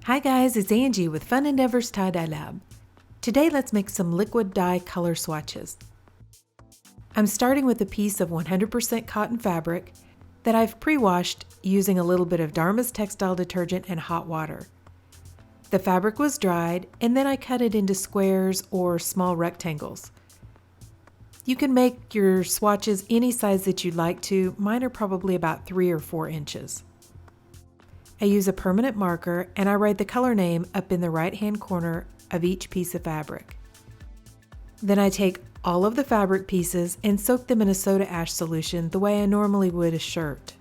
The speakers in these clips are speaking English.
Hi guys, it's Angie with Fun Endeavors Tie-Dye Lab. Today let's make some liquid dye color swatches. I'm starting with a piece of 100% cotton fabric that I've pre-washed using a little bit of Dharma's textile detergent and hot water. The fabric was dried and then I cut it into squares or small rectangles. You can make your swatches any size that you'd like to. Mine are probably about 3 or 4 inches. I use a permanent marker and I write the color name up in the right-hand corner of each piece of fabric. Then I take all of the fabric pieces and soak them in a soda ash solution the way I normally would a shirt.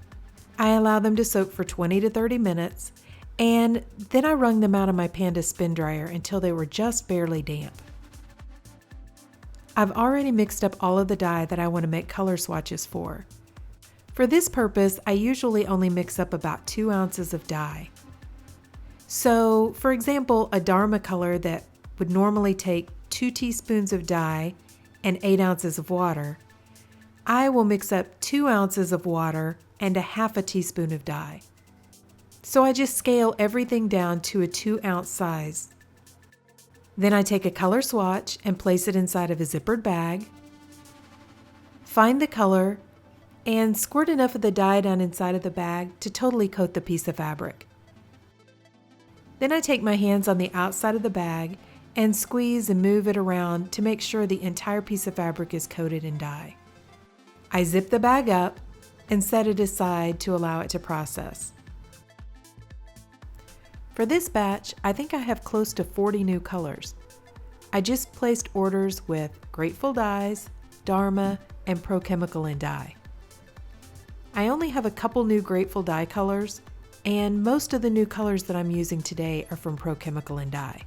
I allow them to soak for 20 to 30 minutes and then I wrung them out of my Panda spin dryer until they were just barely damp. I've already mixed up all of the dye that I want to make color swatches for. For this purpose, I usually only mix up about 2 ounces of dye. So, for example, a Dharma color that would normally take 2 teaspoons of dye and 8 ounces of water, I will mix up 2 ounces of water and a half a teaspoon of dye. So I just scale everything down to a 2-ounce size. Then I take a color swatch and place it inside of a zippered bag, find the color, and squirt enough of the dye down inside of the bag to totally coat the piece of fabric. Then I take my hands on the outside of the bag and squeeze and move it around to make sure the entire piece of fabric is coated in dye. I zip the bag up and set it aside to allow it to process. For this batch, I think I have close to 40 new colors. I just placed orders with Grateful Dyes, Dharma, and Pro Chemical and Dye. I only have a couple new Grateful dye colors, and most of the new colors that I'm using today are from Pro Chemical and Dye.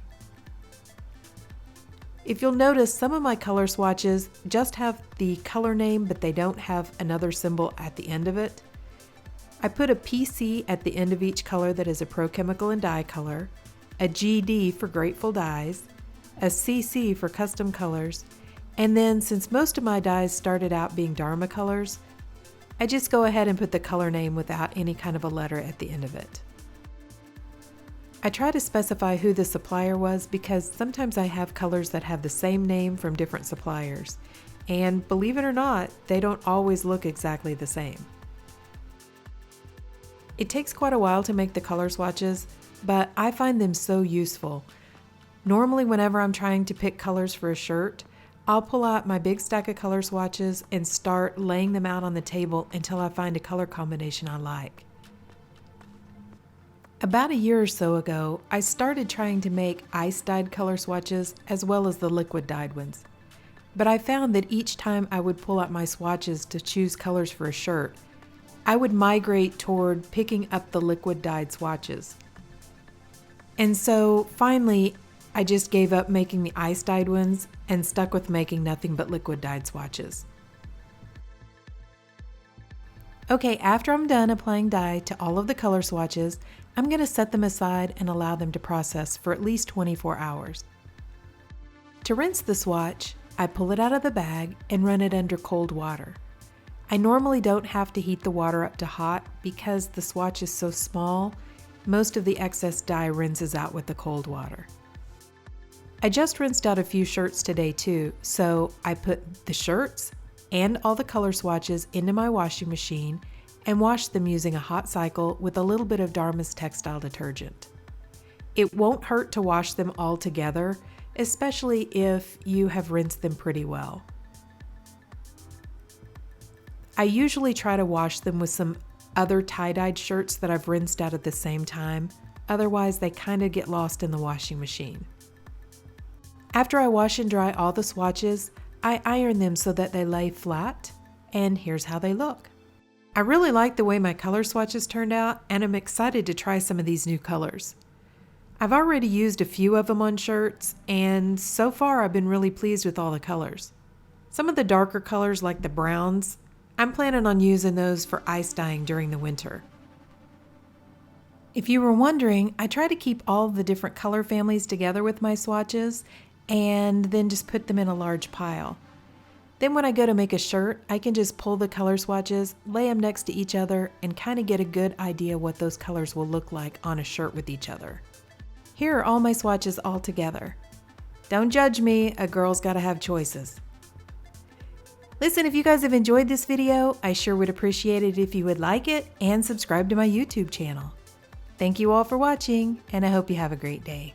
If you'll notice, some of my color swatches just have the color name, but they don't have another symbol at the end of it. I put a PC at the end of each color that is a Pro Chemical and Dye color, a GD for Grateful Dyes, a CC for custom colors, and then since most of my dyes started out being Dharma colors, I just go ahead and put the color name without any kind of a letter at the end of it. I try to specify who the supplier was because sometimes I have colors that have the same name from different suppliers, and believe it or not, they don't always look exactly the same. It takes quite a while to make the color swatches, but I find them so useful. Normally, whenever I'm trying to pick colors for a shirt, I'll pull out my big stack of color swatches and start laying them out on the table until I find a color combination I like. About a year or so ago, I started trying to make ice-dyed color swatches as well as the liquid-dyed ones. But I found that each time I would pull out my swatches to choose colors for a shirt, I would migrate toward picking up the liquid-dyed swatches. And so finally, I just gave up making the ice-dyed ones and stuck with making nothing but liquid-dyed swatches. Okay, after I'm done applying dye to all of the color swatches, I'm going to set them aside and allow them to process for at least 24 hours. To rinse the swatch, I pull it out of the bag and run it under cold water. I normally don't have to heat the water up to hot because the swatch is so small, most of the excess dye rinses out with the cold water. I just rinsed out a few shirts today too, so I put the shirts and all the color swatches into my washing machine and washed them using a hot cycle with a little bit of Dharma's textile detergent. It won't hurt to wash them all together, especially if you have rinsed them pretty well. I usually try to wash them with some other tie-dyed shirts that I've rinsed out at the same time, otherwise they kind of get lost in the washing machine. After I wash and dry all the swatches, I iron them so that they lay flat, and here's how they look. I really like the way my color swatches turned out, and I'm excited to try some of these new colors. I've already used a few of them on shirts, and so far I've been really pleased with all the colors. Some of the darker colors like the browns, I'm planning on using those for ice dyeing during the winter. If you were wondering, I try to keep all the different color families together with my swatches and then just put them in a large pile. Then when I go to make a shirt, I can just pull the color swatches, lay them next to each other, and kind of get a good idea what those colors will look like on a shirt with each other. Here are all my swatches all together. Don't judge me, a girl's gotta have choices. Listen, if you guys have enjoyed this video, I sure would appreciate it if you would like it and subscribe to my YouTube channel. Thank you all for watching, and I hope you have a great day.